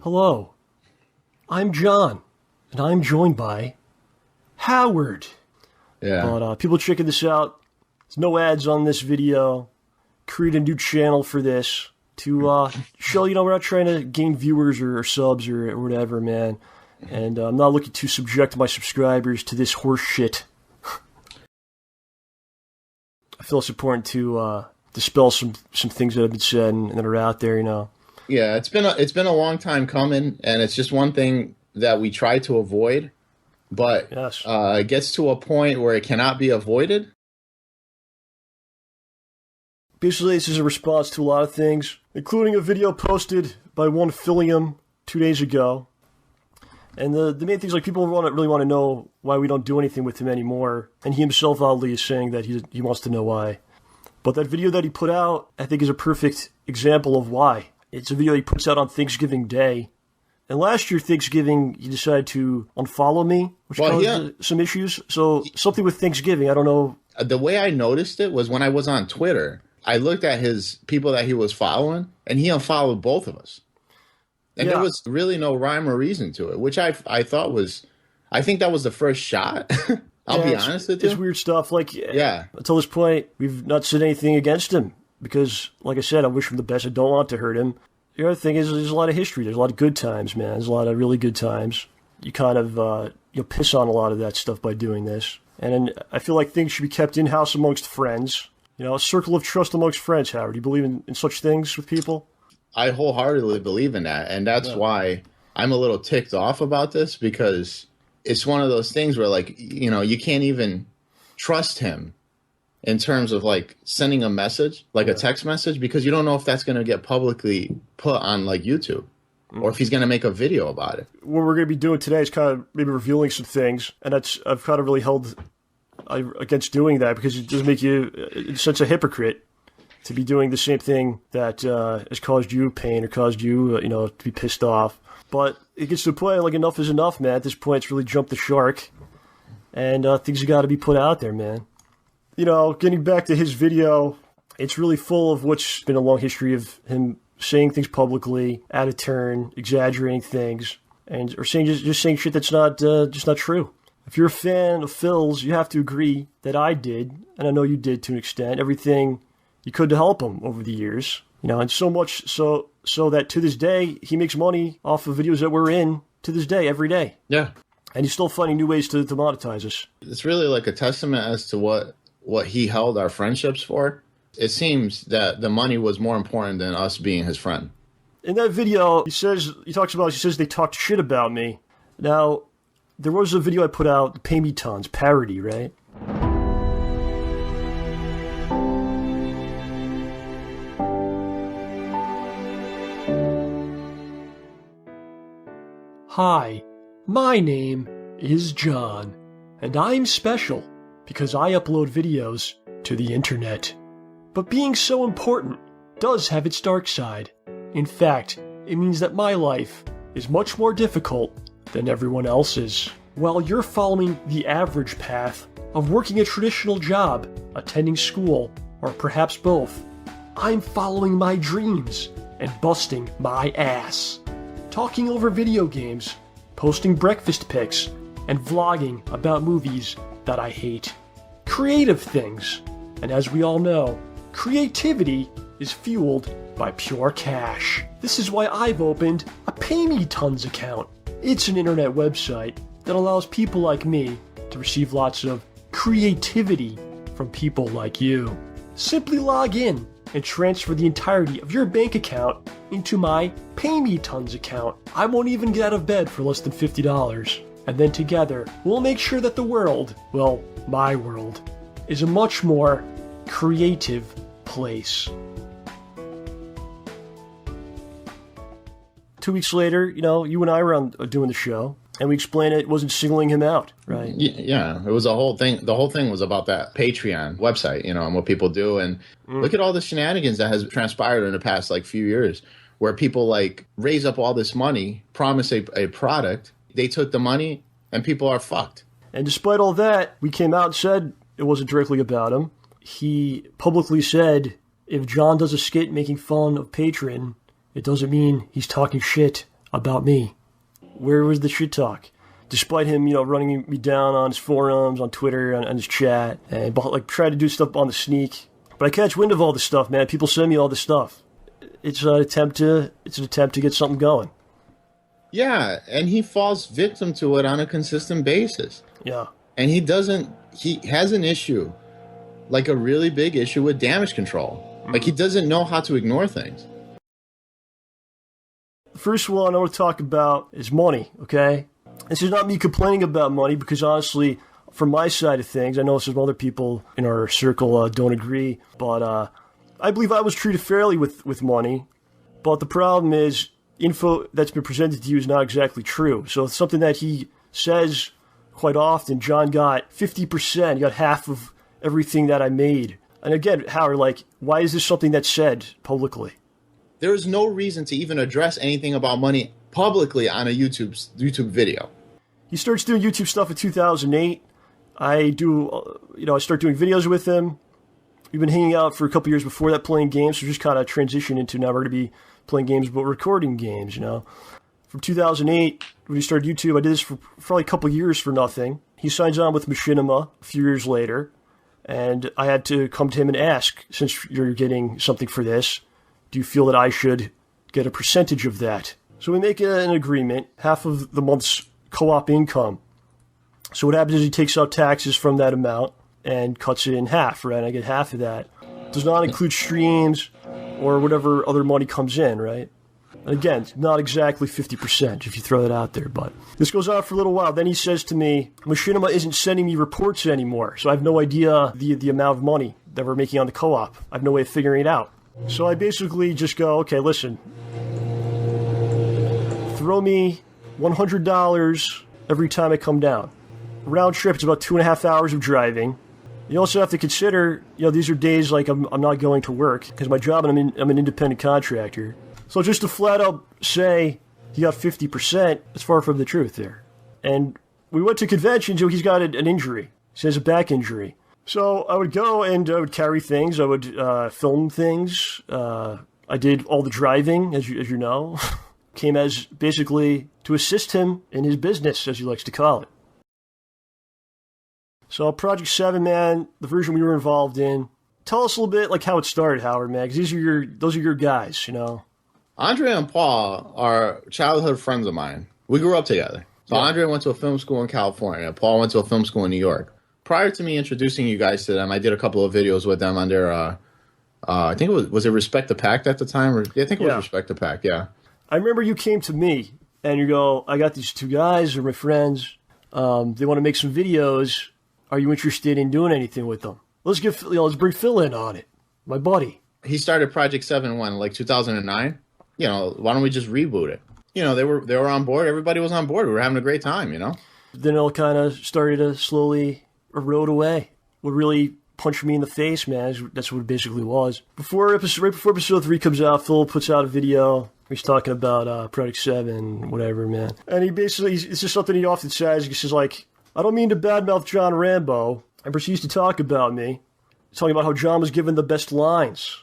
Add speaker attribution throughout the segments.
Speaker 1: Hello, I'm John, and I'm joined by Howard.
Speaker 2: Yeah.
Speaker 1: But people checking this out. There's no ads on this video. Create a new channel for this to show, we're not trying to gain viewers or subs or whatever, man. And I'm not looking to subject my subscribers to this horse shit. I feel it's important to dispel some things that have been said and that are out there,
Speaker 2: Yeah, it's been a long time coming, and it's just one thing that we try to avoid, but
Speaker 1: Yes.
Speaker 2: It gets to a point where it cannot be avoided.
Speaker 1: Basically, this is a response to a lot of things, including a video posted by one Philium 2 days ago. And the main thing is, people really want to know why we don't do anything with him anymore. And he himself, oddly, is saying that he wants to know why. But that video that he put out, I think, is a perfect example of why. It's a video he puts out on Thanksgiving Day. And last year, Thanksgiving, he decided to unfollow me, which caused some issues. So something with Thanksgiving, I don't know.
Speaker 2: The way I noticed it was when I was on Twitter. I looked at his people that he was following, and he unfollowed both of us. And there was really no rhyme or reason to it, which I thought was, I think that was the first shot. I'll be honest with you.
Speaker 1: It's weird stuff. Until this point, we've not said anything against him because, like I said, I wish him the best. I don't want to hurt him. The other thing is there's a lot of history. There's a lot of good times, man. There's a lot of really good times. You kind of, piss on a lot of that stuff by doing this. And I feel like things should be kept in-house amongst friends. A circle of trust amongst friends, Howard. Do you believe in such things with people?
Speaker 2: I wholeheartedly believe in that. And that's why I'm a little ticked off about this, because it's one of those things where, you can't even trust him in terms of, sending a message, a text message, because you don't know if that's going to get publicly put on, YouTube, or if he's going to make a video about it.
Speaker 1: What we're going to be doing today is kind of maybe revealing some things, and I've kind of really held against doing that because it does make you, in a sense, a hypocrite to be doing the same thing that has caused you pain or caused you, to be pissed off. But it gets to a point, enough is enough, man. At this point, it's really jumped the shark, and things have got to be put out there, man. Getting back to his video, it's really full of what's been a long history of him saying things publicly, out of turn, exaggerating things, or just saying shit that's just not true. If you're a fan of Phil's, you have to agree that I did, and I know you did to an extent, everything you could to help him over the years. And so much so that to this day, he makes money off of videos that we're in to this day, every day.
Speaker 2: Yeah.
Speaker 1: And he's still finding new ways to monetize us.
Speaker 2: It's really a testament as to what he held our friendships for. It seems that the money was more important than us being his friend.
Speaker 1: In that video, he says they talked shit about me. Now, there was a video I put out, the Paymetons parody, right? Hi, my name is John, and I'm special because I upload videos to the internet. But being so important does have its dark side. In fact, it means that my life is much more difficult than everyone else's. While you're following the average path of working a traditional job, attending school, or perhaps both, I'm following my dreams and busting my ass. Talking over video games, posting breakfast pics, and vlogging about movies that I hate. Creative things. And as we all know, creativity is fueled by pure cash. This is why I've opened a Paymetons account. It's an internet website that allows people like me to receive lots of creativity from people like you. Simply log in and transfer the entirety of your bank account into my Paymetons account. I won't even get out of bed for less than $50. And then together, we'll make sure that the world, well, my world, is a much more creative place. 2 weeks later, you and I were doing the show, and we explained it wasn't singling him out, right?
Speaker 2: Yeah, it was a whole thing. The whole thing was about that Patreon website, and what people do. And look at all the shenanigans that has transpired in the past, few years, where people, raise up all this money, promise a product, they took the money, and people are fucked.
Speaker 1: And despite all that, we came out and said it wasn't directly about him. He publicly said, if John does a skit making fun of Patreon, it doesn't mean he's talking shit about me? Where was the shit talk? Despite him, running me down on his forums, on Twitter, on his chat, and trying to do stuff on the sneak. But I catch wind of all this stuff, man. People send me all this stuff. It's an attempt to get something going.
Speaker 2: Yeah, and he falls victim to it on a consistent basis.
Speaker 1: Yeah.
Speaker 2: And he has an issue, like a really big issue with damage control. Mm-hmm. Like he doesn't know how to ignore things.
Speaker 1: The first one I want to talk about is money, okay? This is not me complaining about money because honestly, from my side of things, I know some other people in our circle don't agree, but I believe I was treated fairly with money. But the problem is, info that's been presented to you is not exactly true. So it's something that he says quite often. John got 50%, he got half of everything that I made. And again, Howard, why is this something that's said publicly?
Speaker 2: There is no reason to even address anything about money publicly on a YouTube video.
Speaker 1: He starts doing YouTube stuff in 2008. I start doing videos with him. We've been hanging out for a couple years before that, playing games. So just kind of transition into now we're going to be playing games, but recording games, From 2008, when he started YouTube, I did this for probably a couple years for nothing. He signs on with Machinima a few years later, and I had to come to him and ask, since you're getting something for this, do you feel that I should get a percentage of that? So we make an agreement, half of the month's co-op income. So what happens is he takes out taxes from that amount and cuts it in half, right? I get half of that. Does not include streams or whatever other money comes in, right? And again, not exactly 50% if you throw that out there, but this goes on for a little while. Then he says to me, Machinima isn't sending me reports anymore, so I have no idea the amount of money that we're making on the co-op. I have no way of figuring it out. So I basically just go, okay, listen, throw me $100 every time I come down. Round trip, it's about 2.5 hours of driving. You also have to consider, these are days I'm not going to work because my job, and I'm an independent contractor. So just to flat out say he got 50%, it's far from the truth there. And we went to conventions, he's got an injury. He has a back injury. So I would go and I would carry things. I would film things. I did all the driving, as you know. Came as basically to assist him in his business, as he likes to call it. So Project 7, man, the version we were involved in. Tell us a little bit how it started, Howard, man, because those are your guys,
Speaker 2: Andre and Paul are childhood friends of mine. We grew up together. So yeah. Andre went to a film school in California. Paul went to a film school in New York. Prior to me introducing you guys to them, I did a couple of videos with them under, I think it was it Respect the Pact at the time? I think it was Respect the Pact, yeah.
Speaker 1: I remember you came to me and you go, I got these two guys, they're my friends. They want to make some videos. Are you interested in doing anything with them? Let's bring Phil in on it, my buddy.
Speaker 2: He started Project 7 when, 2009. Why don't we just reboot it? They were on board. Everybody was on board. We were having a great time, Then it all kind of started to slowly erode away. What really punched me in the face, man, that's what it basically was. Right before episode 3 comes out, Phil puts out a video. He's talking about Project 7, whatever, man. And it's just something he often says. He says, I don't mean to badmouth John Rambo, and proceeds to talk about me. He's talking about how John was given the best lines,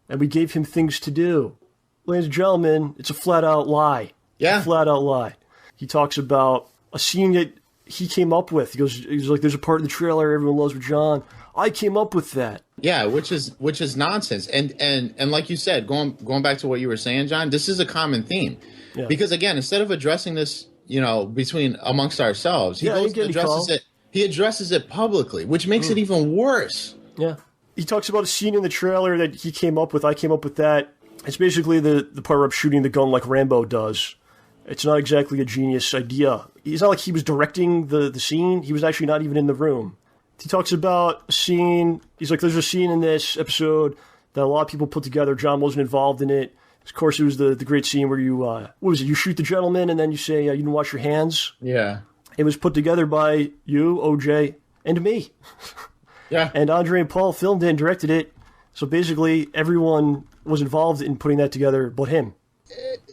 Speaker 2: and we gave him things to do. Ladies and gentlemen, it's a flat-out lie. Yeah.
Speaker 1: It's a flat-out lie. He talks about a scene that he came up with. He's like, there's a part in the trailer everyone loves with John. I came up with that.
Speaker 2: Yeah, which is nonsense. And like you said, going back to what you were saying, John, this is a common theme. Yeah. Because again, instead of addressing this, between amongst ourselves, he addresses it publicly, which makes it even worse.
Speaker 1: Yeah. He talks about a scene in the trailer that he came up with. I came up with that. It's basically the part where I'm shooting the gun like Rambo does. It's not exactly a genius idea. It's not like he was directing the scene. He was actually not even in the room. He talks about a scene. He's like, there's a scene in this episode that a lot of people put together. John wasn't involved in it. Of course, it was the great scene where you, what was it? You shoot the gentleman and then you say, you didn't wash your hands.
Speaker 2: Yeah.
Speaker 1: It was put together by you, OJ, and me.
Speaker 2: Yeah.
Speaker 1: And Andre and Paul filmed it and directed it. So basically, everyone was involved in putting that together but him.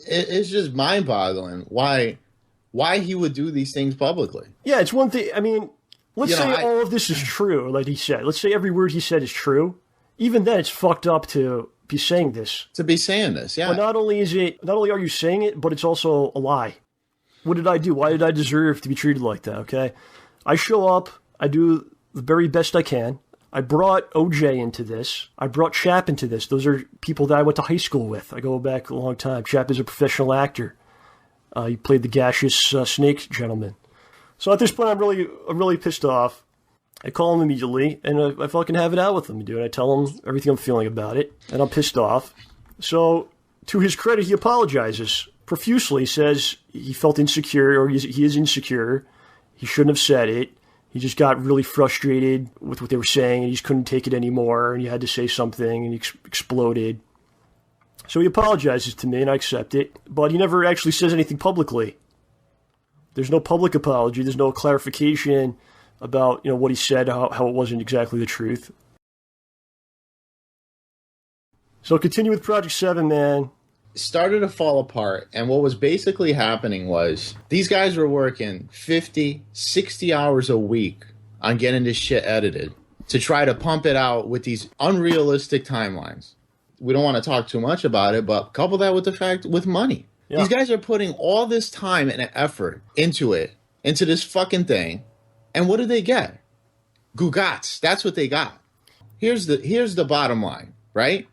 Speaker 2: It's just mind-boggling why he would do these things publicly.
Speaker 1: Yeah, it's one thing. I mean, let's say all of this is true, like he said. Let's say every word he said is true. Even then, it's fucked up to be saying this.
Speaker 2: To be saying this, yeah.
Speaker 1: But not only are you saying it, but it's also a lie. What did I do? Why did I deserve to be treated like that, okay? I show up, I do the very best I can. I brought OJ into this. I brought Chap into this. Those are people that I went to high school with. I go back a long time. Chap is a professional actor. He played the gaseous snake gentleman. So at this point, I'm really pissed off. I call him immediately, and I fucking have it out with him, dude. I tell him everything I'm feeling about it, and I'm pissed off. So, to his credit, he apologizes profusely. He says he felt insecure, or he is insecure. He shouldn't have said it. He just got really frustrated with what they were saying, and he just couldn't take it anymore, and he had to say something, and he exploded. So he apologizes to me, and I accept it, but he never actually says anything publicly. There's no public apology. There's no clarification about, what he said, how it wasn't exactly the truth. So continue with Project 7, man.
Speaker 2: Started to fall apart, and what was basically happening was these guys were working 50, 60 hours a week on getting this shit edited to try to pump it out with these unrealistic timelines. We don't want to talk too much about it, but couple that with the fact with money. Yeah. These guys are putting all this time and effort into this fucking thing. And what do they get? Gugats. That's what they got. Here's the bottom line, right?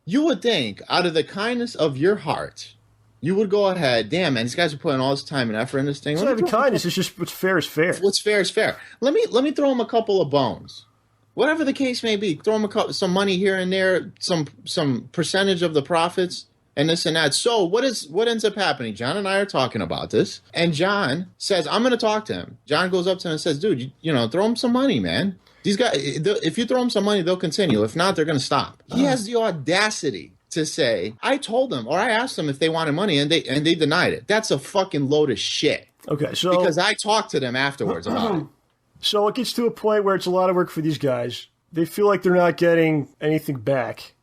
Speaker 2: You would think out of the kindness of your heart, you would go ahead, damn, man, these guys are putting all this time and effort in this thing.
Speaker 1: It's not even kindness. It's just what's fair is fair.
Speaker 2: What's fair is fair. Let me throw them a couple of bones. Whatever the case may be, throw them some money here and there, some percentage of the profits, and this and that. So what ends up happening? John and I are talking about this, and John says, I'm going to talk to him. John goes up to him and says, dude, throw him some money, man. These guys, if you throw them some money, they'll continue. If not, they're going to stop. He has the audacity to say, I told them, or I asked them if they wanted money, and they denied it. That's a fucking load of shit.
Speaker 1: Okay, so
Speaker 2: because I talked to them afterwards about it.
Speaker 1: So it gets to a point where it's a lot of work for these guys. They feel like they're not getting anything back.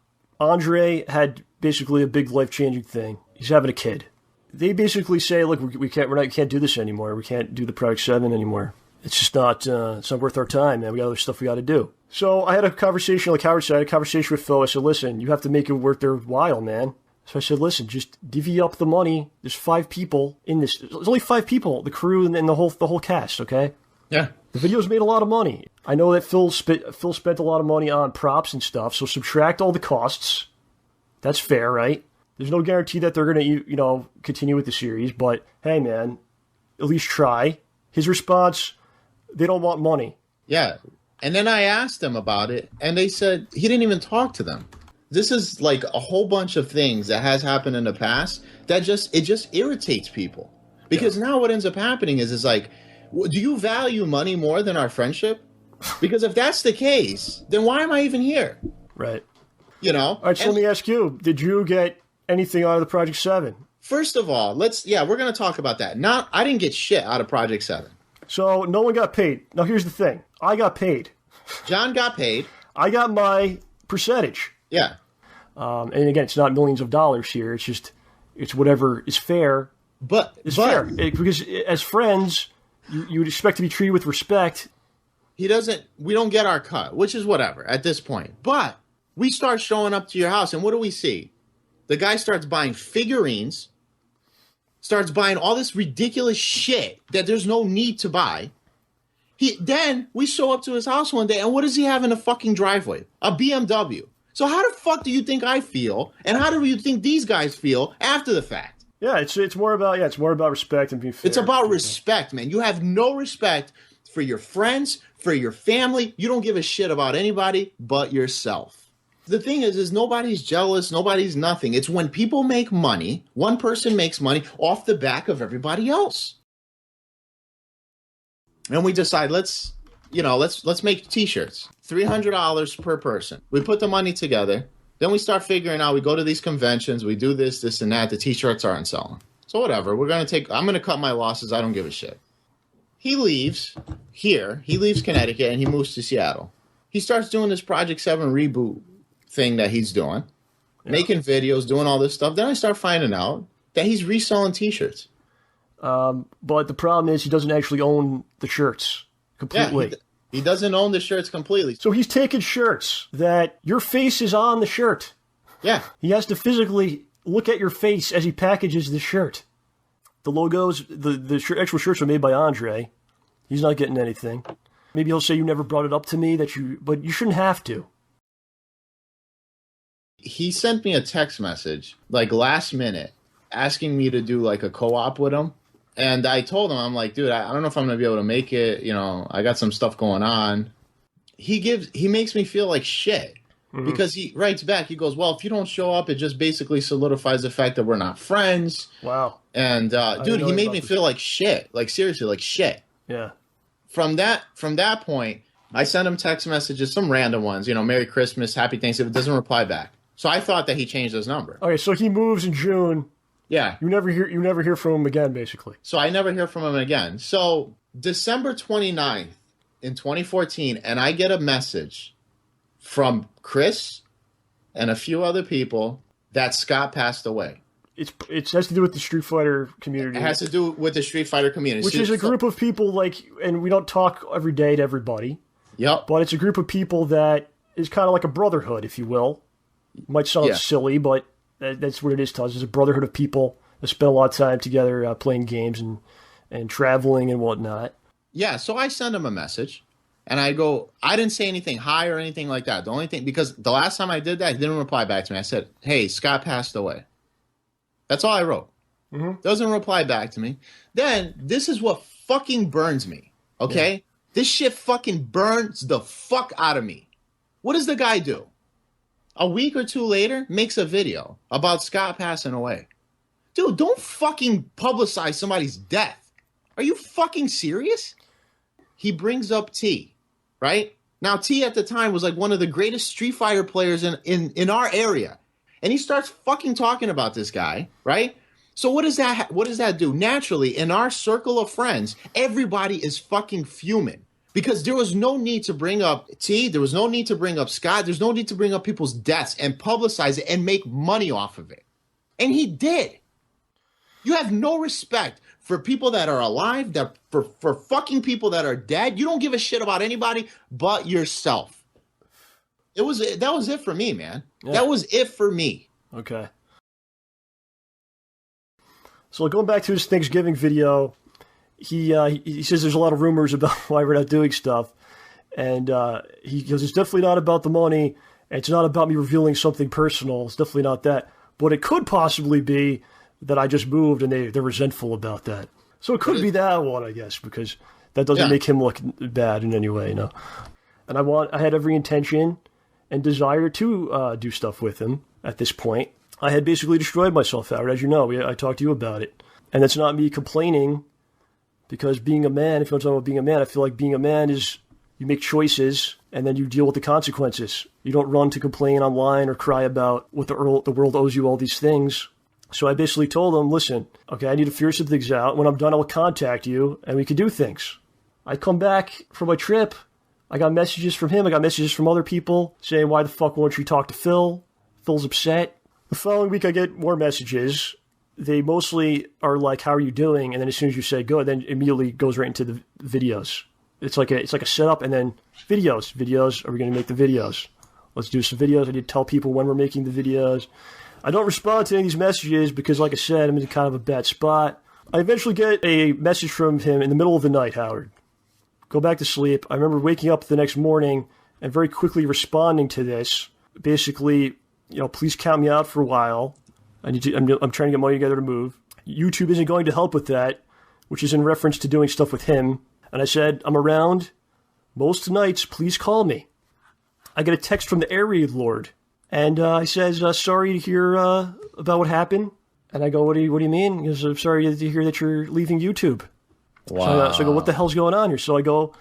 Speaker 1: Andre had basically a big life-changing thing. He's having a kid. They basically say, look, we can't do this anymore. We can't do the Project 7 anymore. It's just not worth our time, man. We got other stuff we got to do. So I had a conversation, like Howard said, with Phil. I said, listen, you have to make it worth their while, man. So I said, listen, just divvy up the money. There's 5 people in this. There's only 5 people, the crew and the whole cast, okay?
Speaker 2: Yeah.
Speaker 1: The video's made a lot of money. I know that Phil spent a lot of money on props and stuff, so subtract all the costs. That's fair, right? There's no guarantee that they're going to, continue with the series, but hey, man, at least try. His response, they don't want money.
Speaker 2: Yeah. And then I asked them about it, and they said he didn't even talk to them. This is like a whole bunch of things that has happened in the past that just irritates people. Because now what ends up happening is like, do you value money more than our friendship? Because if that's the case, then why am I even here?
Speaker 1: Right.
Speaker 2: All
Speaker 1: right, so let me ask you, did you get anything out of the Project 7?
Speaker 2: First of all, we're going to talk about that. I didn't get shit out of Project 7.
Speaker 1: So no one got paid. Now here's the thing. I got paid.
Speaker 2: John got paid.
Speaker 1: I got my percentage.
Speaker 2: Yeah.
Speaker 1: And again, it's not millions of dollars here. It's whatever is fair. Fair. Because as friends, you would expect to be treated with respect.
Speaker 2: We don't get our cut, which is whatever at this point. But we start showing up to your house, and what do we see? The guy starts buying figurines, starts buying all this ridiculous shit that there's no need to buy. Then we show up to his house one day, and what does he have in the fucking driveway? A BMW. So how the fuck do you think I feel, and how do you think these guys feel after the fact?
Speaker 1: Yeah, it's more about respect and being fair.
Speaker 2: It's about respect, man. You have no respect for your friends, for your family. You don't give a shit about anybody but yourself. The thing is nobody's jealous, nobody's nothing. It's when people make money, one person makes money off the back of everybody else. And we decide, let's make t-shirts. $300 per person. We put the money together. Then we start figuring out, we go to these conventions, we do this and that. The t-shirts aren't selling. So whatever, I'm going to cut my losses. I don't give a shit. He leaves Connecticut, and he moves to Seattle. He starts doing this Project 7 reboot thing that he's doing, making videos, doing all this stuff. Then I start finding out that he's reselling t-shirts.
Speaker 1: But the problem is he doesn't actually own the shirts completely.
Speaker 2: Yeah, he doesn't own the shirts completely.
Speaker 1: So he's taking shirts that your face is on the shirt.
Speaker 2: Yeah.
Speaker 1: He has to physically look at your face as he packages the shirt. The logos, actual shirts are made by Andre. He's not getting anything. Maybe he'll say you never brought it up to me, but you shouldn't have to.
Speaker 2: He sent me a text message, like last minute, asking me to do like a co-op with him. And I told him, I'm like, dude, I don't know if I'm going to be able to make it. You know, I got some stuff going on. He makes me feel like shit. Because he writes back, he goes, well, if you don't show up, it just basically solidifies the fact that we're not friends.
Speaker 1: Wow.
Speaker 2: And, dude, he made me feel like shit. Like, seriously, like shit.
Speaker 1: Yeah.
Speaker 2: From that point, I sent him text messages, some random ones, you know, Merry Christmas, Happy Thanksgiving, doesn't reply back. So I thought that he changed his number.
Speaker 1: Okay, so he moves in June.
Speaker 2: Yeah.
Speaker 1: You never hear from him again, basically.
Speaker 2: So I never hear from him again. So December 29th in 2014, and I get a message from Chris and a few other people that Scott passed away.
Speaker 1: It has to do with the Street Fighter community.
Speaker 2: It has to do with the Street Fighter community.
Speaker 1: Which is a group of people like, and we don't talk every day to everybody.
Speaker 2: Yep.
Speaker 1: But it's a group of people that is kind of like a brotherhood, if you will. It might sound silly, but that's what it is to us. It's a brotherhood of people that spend a lot of time together playing games and traveling and whatnot.
Speaker 2: Yeah, so I send him a message. And I go, I didn't say anything hi or anything like that. The only thing, because the last time I did that, he didn't reply back to me. I said, hey, Scott passed away. That's all I wrote. Doesn't reply back to me. Then, this is what fucking burns me, okay? Yeah. This shit fucking burns the fuck out of me. What does the guy do? A week or two later, makes a video about Scott passing away. Dude, don't fucking publicize somebody's death. Are you fucking serious? He brings up T. Right? Now, T at the time was like one of the greatest Street Fighter players in our area. And he starts fucking talking about this guy, right? So what does that do? Naturally, in our circle of friends, everybody is fucking fuming. Because there was no need to bring up T, there was no need to bring up Scott, there's no need to bring up people's deaths and publicize it and make money off of it. And he did. You have no respect for people that are alive, that for fucking people that are dead. You don't give a shit about anybody but yourself. That was it for me, man. Yeah. That was it for me.
Speaker 1: Okay. So going back to his Thanksgiving video, he says there's a lot of rumors about why we're not doing stuff, and he goes, it's definitely not about the money. And it's not about me revealing something personal. It's definitely not that. But it could possibly be that I just moved and they're resentful about that. So it could be that one, I guess, because that doesn't make him look bad in any way, you know. And I had every intention and desire to do stuff with him at this point. I had basically destroyed myself, Howard, as you know. I talked to you about it. And that's not me complaining, because being a man, if you want to talk about being a man, I feel like being a man is you make choices and then you deal with the consequences. You don't run to complain online or cry about what the world owes you all these things. So I basically told him, listen, okay, I need to figure some things out. When I'm done, I will contact you and we can do things. I come back from my trip. I got messages from him. I got messages from other people saying, why the fuck won't you talk to Phil? Phil's upset. The following week, I get more messages. They mostly are like, how are you doing? And then as soon as you say good, then immediately goes right into the videos. It's like a setup and then videos. Videos, are we going to make the videos? Let's do some videos. I need to tell people when we're making the videos. I don't respond to any of these messages because, like I said, I'm in kind of a bad spot. I eventually get a message from him in the middle of the night, Howard. Go back to sleep. I remember waking up the next morning and very quickly responding to this. Basically, please count me out for a while. I'm trying to get money together to move. YouTube isn't going to help with that, which is in reference to doing stuff with him. And I said, I'm around most nights. Please call me. I get a text from the area lord. And he says, sorry to hear about what happened. And I go, what do you mean? He goes, I'm sorry to hear that you're leaving YouTube.
Speaker 2: Wow.
Speaker 1: So I go, what the hell's going on here? So I go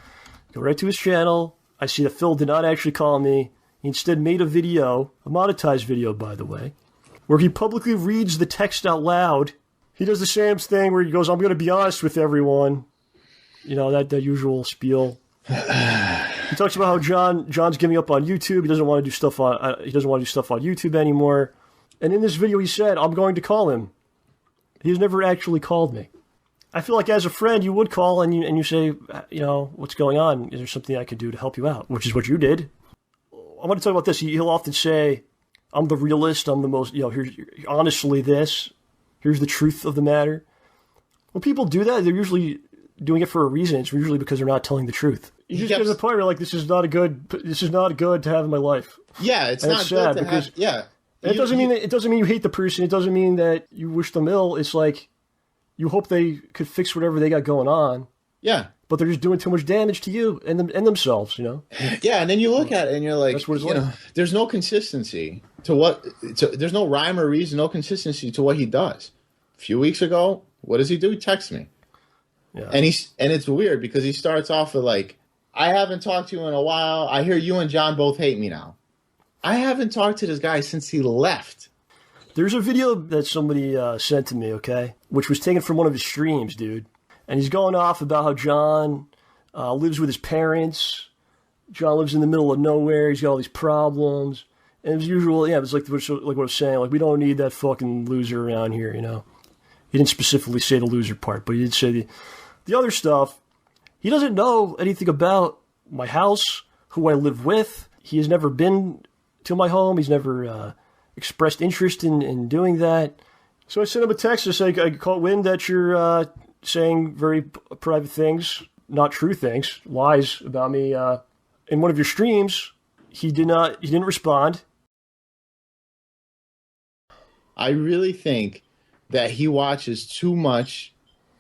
Speaker 1: right to his channel. I see that Phil did not actually call me. He instead made a video, a monetized video, by the way, where he publicly reads the text out loud. He does the same thing where he goes, I'm going to be honest with everyone. That usual spiel. He talks about how John's giving up on YouTube. He doesn't want to do stuff on YouTube anymore. And in this video, he said, I'm going to call him. He's never actually called me. I feel like as a friend, you would call and you say, what's going on? Is there something I can do to help you out? Which is what you did. I want to talk about this. He'll often say, I'm the realist. I'm the most, here's honestly this. Here's the truth of the matter. When people do that, they're usually doing it for a reason. It's usually because they're not telling the truth. You just get to the point where like, this is not good to have in my life.
Speaker 2: Yeah, it's not good to have. Yeah.
Speaker 1: It doesn't mean you hate the person. It doesn't mean that you wish them ill. It's like you hope they could fix whatever they got going on.
Speaker 2: Yeah.
Speaker 1: But they're just doing too much damage to you and themselves,
Speaker 2: Yeah, and then you look at it and you're like, there's no consistency there's no rhyme or reason, no consistency to what he does. A few weeks ago, what does he do? He texts me. Yeah. And it's weird because he starts off with like, I haven't talked to you in a while. I hear you and John both hate me now. I haven't talked to this guy since he left.
Speaker 1: There's a video that somebody sent to me, okay, which was taken from one of his streams, dude. And he's going off about how John lives with his parents. John lives in the middle of nowhere. He's got all these problems. And as usual, it was like what I was saying. Like, we don't need that fucking loser around here, He didn't specifically say the loser part, but he did say the other stuff. He doesn't know anything about my house, who I live with. He has never been to my home. He's never expressed interest in doing that. So I sent him a text to say, I caught wind that you're saying very private things, not true things, lies about me. In one of your streams, he didn't respond.
Speaker 2: I really think that he watches too much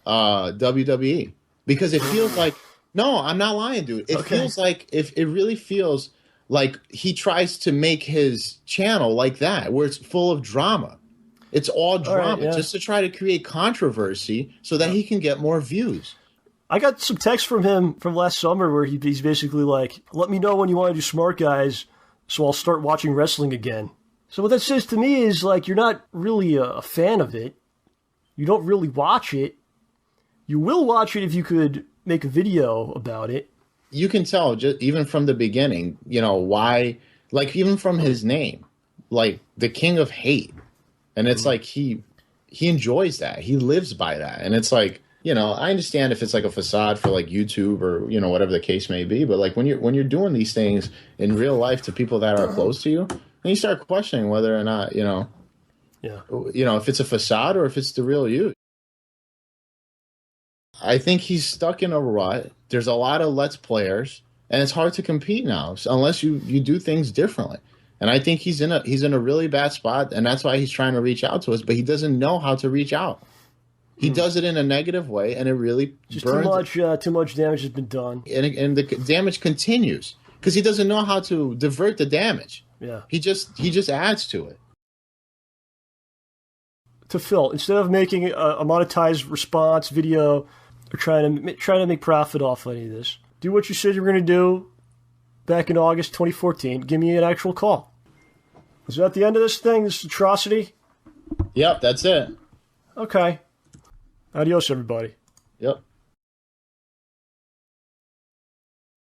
Speaker 2: WWE because it feels like, no, I'm not lying, dude. It feels like it really feels like he tries to make his channel like that, where it's full of drama. It's all drama, just to try to create controversy so that he can get more views.
Speaker 1: I got some text from him from last summer where he's basically like, let me know when you want to do Smart Guys so I'll start watching wrestling again. So what that says to me is like, you're not really a fan of it. You don't really watch it. You will watch it if you could make a video about it.
Speaker 2: You can tell just even from the beginning, why, like even from his name, like the King of Hate. And it's like he enjoys that. He lives by that. And it's like, I understand if it's like a facade for like YouTube or, whatever the case may be. But like when you're doing these things in real life to people that are close to you, then you start questioning whether or not, if it's a facade or if it's the real you. I think he's stuck in a rut. There's a lot of Let's Players, and it's hard to compete now unless you do things differently. And I think he's in a really bad spot, and that's why he's trying to reach out to us, but he doesn't know how to reach out. He does it in a negative way, and it really burns.
Speaker 1: Too much damage has been done.
Speaker 2: And the damage continues because he doesn't know how to divert the damage.
Speaker 1: Yeah.
Speaker 2: He just adds to it.
Speaker 1: To Phil, instead of making a monetized response video or trying to make profit off any of this, do what you said you were going to do back in August 2014. Give me an actual call. Is that the end of this thing, this atrocity?
Speaker 2: Yep, that's it.
Speaker 1: Okay. Adios, everybody.
Speaker 2: Yep.